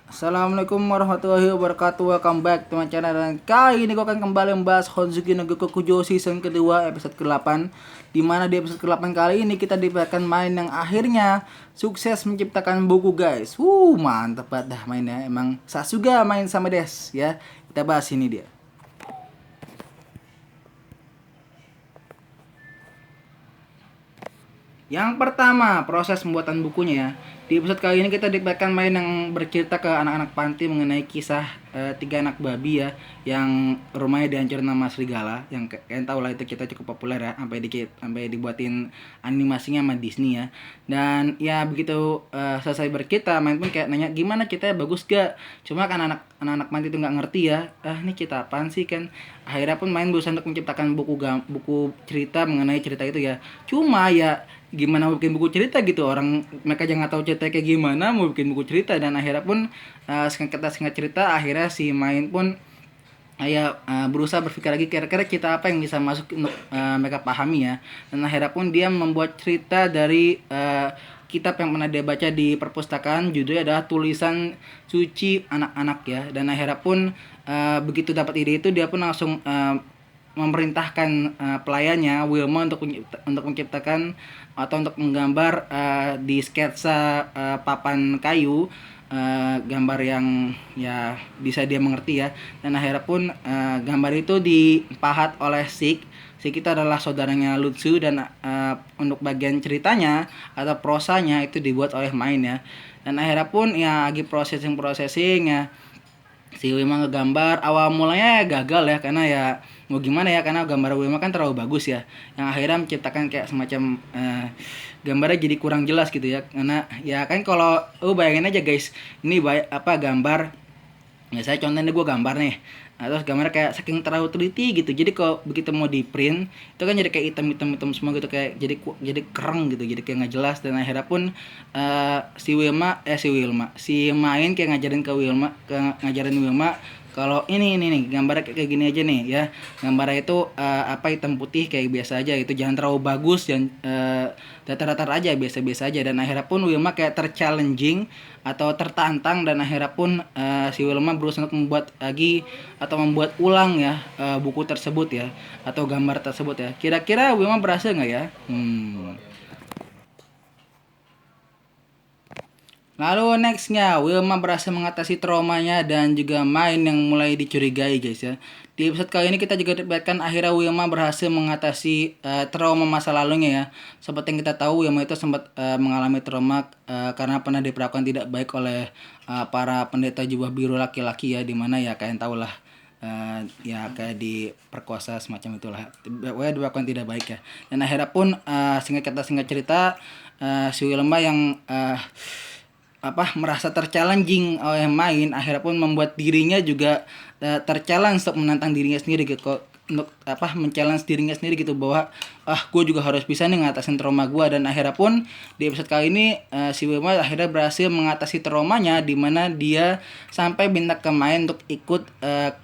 Assalamualaikum warahmatullahi wabarakatuh. Welcome back teman channel, dan kali ini gue akan kembali membahas Honshuki no Gokukujo season kedua episode ke-8, dimana di episode ke-8 kali ini kita diberikan main yang akhirnya sukses menciptakan buku, guys. Mantep banget dah mainnya. Emang Sasuga main sama Des ya. Kita bahas ini dia. Yang pertama, proses pembuatan bukunya ya. Di episode kali ini kita diberikan main yang bercerita ke anak-anak panti mengenai kisah tiga anak babi ya, yang rumahnya dihancurin sama serigala. Yang kalian tahu lah, itu kita cukup populer ya, sampai dibuatin animasinya sama Disney ya. Dan ya begitu selesai bercerita, main pun kayak nanya gimana ceritanya, bagus gak? Cuma kan anak-anak panti itu nggak ngerti ya. Ini cerita apaan sih kan? Akhirnya pun main berusaha untuk menciptakan buku cerita mengenai cerita itu ya. Cuma ya gimana mau bikin buku cerita gitu, orang mereka jangan tahu cerita kayak gimana mau bikin buku cerita. Dan akhirnya pun singkat cerita, akhirnya si main pun berusaha berpikir lagi kira-kira cerita apa yang bisa masuk untuk mereka pahami ya. Dan akhirnya pun dia membuat cerita dari kitab yang pernah dia baca di perpustakaan, judulnya adalah Tulisan Suci Anak-anak ya. Dan akhirnya pun begitu dapat ide itu, dia pun langsung memerintahkan pelayannya Wilma untuk menciptakan atau untuk menggambar di sketsa papan kayu, gambar yang ya bisa dia mengerti ya. Dan akhirnya pun gambar itu dipahat oleh Sik itu adalah saudaranya Lutsu. Dan untuk bagian ceritanya atau prosanya itu dibuat oleh Main ya. Dan akhirnya pun ya lagi processing ya, si Wima ngegambar. Awal mulanya gagal ya, karena ya mau gimana ya, karena gambar Wima kan terlalu bagus ya, yang akhirnya menciptakan kayak semacam gambarnya jadi kurang jelas gitu ya. Karena ya kan kalau bayangin aja guys, ini gambar ya, saya contohnya gue gambar nih. Nah, terus gambarnya kayak saking terlalu teliti gitu, jadi kalau begitu mau di print itu kan jadi kayak hitam semua gitu, kayak jadi kereng gitu, jadi kayak nggak jelas. Dan akhirnya pun si Main kayak ngajarin Wilma kalau ini nih gambarnya kayak gini aja nih ya. Gambarnya itu hitam putih kayak biasa aja, itu jangan terlalu bagus, dan datar-datar aja, biasa-biasa aja. Dan akhirnya pun Wilma kayak terchallenging atau tertantang, dan akhirnya pun si Wilma berusaha untuk membuat lagi atau membuat ulang ya buku tersebut ya, atau gambar tersebut ya. Kira-kira Wilma berhasil nggak ya? Lalu nextnya, Wilma berhasil mengatasi traumanya dan juga Main yang mulai dicurigai, guys ya. Di episode kali ini kita juga dapatkan akhirnya Wilma berhasil mengatasi trauma masa lalunya ya. Seperti yang kita tahu, Wilma itu sempat mengalami trauma karena pernah diperlakukan tidak baik oleh para pendeta jubah biru laki-laki ya, dimana ya kalian tahu lah, ya kayak diperkosa semacam itulah. Pokoknya diperlakukan tidak baik ya. Dan akhirnya pun singkat cerita, si Wilma yang merasa terchallenging oleh Main, akhirnya pun membuat dirinya juga terchallenge untuk menantang dirinya sendiri gitu, untuk men-challenge dirinya sendiri gitu, bahwa gue juga harus bisa nih ngatasin trauma gue. Dan akhirnya pun di episode kali ini si Wilma akhirnya berhasil mengatasi traumanya, di mana dia sampai minta ke Main untuk ikut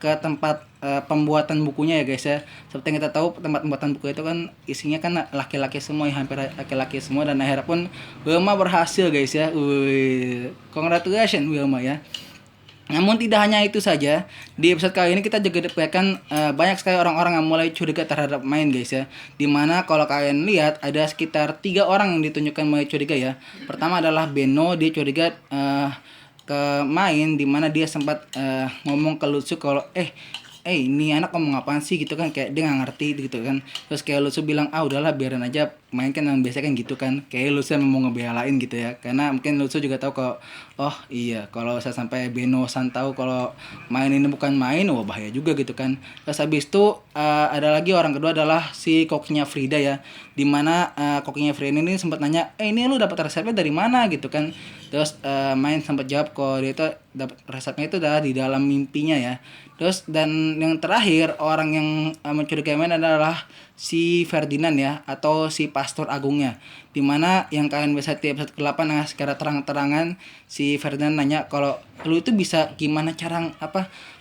ke tempat pembuatan bukunya ya guys ya. Seperti yang kita tahu, tempat pembuatan buku itu kan isinya kan laki-laki semua ya, hampir laki-laki semua. Dan akhirnya pun Wilma berhasil guys ya. Congratulations Wilma ya. Namun tidak hanya itu saja, di episode kali ini kita juga dapatkan banyak sekali orang-orang yang mulai curiga terhadap Main guys ya. Dimana kalau kalian lihat ada sekitar 3 orang yang ditunjukkan mulai curiga ya. Pertama adalah Beno, dia curiga ke Main, dimana dia sempat ngomong ke Lutsu kalau ini anak ngomong apaan sih gitu kan, kayak dia nggak ngerti gitu kan. Terus kayak Lutsu bilang udahlah biarin aja, Main kan yang biasa kan gitu kan. Kayak Lutsu mau ngebelain gitu ya, karena mungkin Lutsu juga tahu kalau iya kalau saya sampai Beno-san tahu kalau Main ini bukan Main, bahaya juga gitu kan. Terus habis itu ada lagi orang kedua adalah si kokinya Frida ya, dimana kokinya Frida ini sempat nanya ini lu dapat resepnya dari mana gitu kan. Terus Main sempat jawab kalau dia itu dapat resepnya itu adalah di dalam mimpinya ya. Terus dan yang terakhir orang yang mencurigai Main adalah si Ferdinand ya, atau si pastor agungnya, dimana yang kalian bisa di episode ke-8 secara terang-terangan si Ferdinand nanya kalau lu itu bisa gimana cara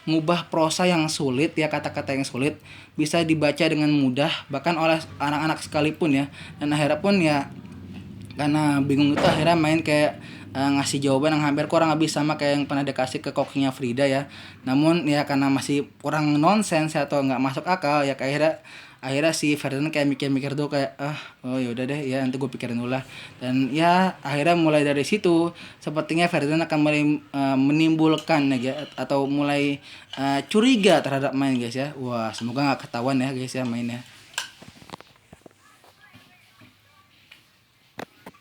ngubah prosa yang sulit ya, kata-kata yang sulit bisa dibaca dengan mudah bahkan oleh anak-anak sekalipun ya. Dan akhirnya pun ya karena bingung itu akhirnya main kayak ngasih jawaban yang hampir kurang lebih sama kayak yang pernah dikasih ke kokinya Frida ya. Namun ya karena masih kurang nonsens atau nggak masuk akal ya, kayak akhirnya si Ferdinand kayak mikir-mikir tuh kayak oh ya udah deh ya, nanti gue pikirin dulu lah. Dan ya akhirnya mulai dari situ sepertinya Ferdinand akan mulai menimbulkan ya, atau mulai curiga terhadap main guys ya. Wah, semoga nggak ketahuan ya guys ya mainnya.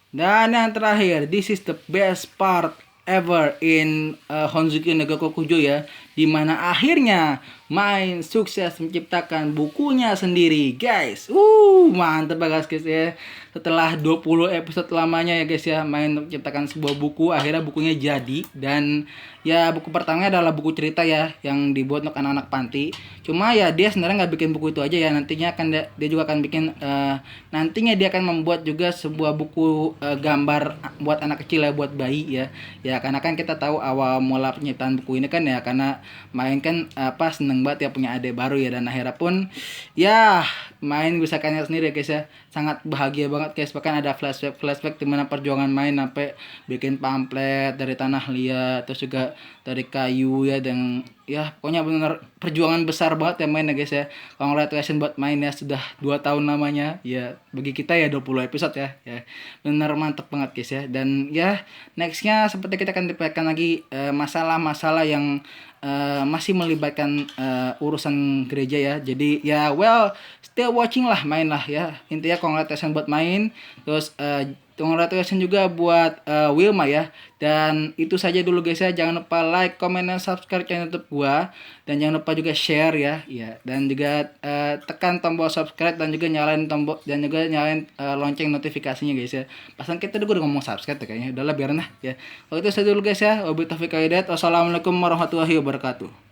Dan yang terakhir, this is the best part ever in Honzuki no Gakokujo ya, dimana akhirnya main sukses menciptakan bukunya sendiri guys. Mantep banget guys ya. Setelah 20 episode lamanya ya guys ya, main menciptakan sebuah buku, akhirnya bukunya jadi. Dan ya buku pertamanya adalah buku cerita ya, yang dibuat untuk anak-anak panti. Cuma ya dia sebenarnya nggak bikin buku itu aja ya, nantinya akan dia juga akan bikin nantinya dia akan membuat juga sebuah buku gambar buat anak kecil ya, buat bayi ya. Ya karena kan kita tahu awal mula penciptaan buku ini kan ya karena main kan seneng banget ya punya adik baru ya, dan akhirnya pun ya main bisa kanya sendiri ya guys ya, sangat bahagia banget guys. Bahkan ada flashback dimana perjuangan main sampai bikin pamflet dari tanah liat, terus juga dari kayu ya, dan ya pokoknya benar perjuangan besar banget ya main ya guys ya. Congratulations buat main ya, sudah 2 tahun namanya ya, bagi kita ya 20 episode ya, benar mantep banget guys ya. Dan ya nextnya seperti kita akan dapatkan lagi masalah-masalah yang masih melibatkan urusan gereja ya. Jadi ya still watching lah, main lah ya. Intinya congratulations buat main. Terus congratulations juga buat Wilma ya. Dan itu saja dulu guys ya. Jangan lupa like, comment, dan subscribe channel YouTube gua. Dan jangan lupa juga share ya. Dan juga tekan tombol subscribe dan juga nyalain lonceng notifikasinya guys ya. Pasan kita udah ngomong subscribe kayaknya. Udahlah biarin lah ya. Kalau itu saja dulu guys ya. Wabillahi taufiq wal hidayah. Wassalamualaikum warahmatullahi wabarakatuh.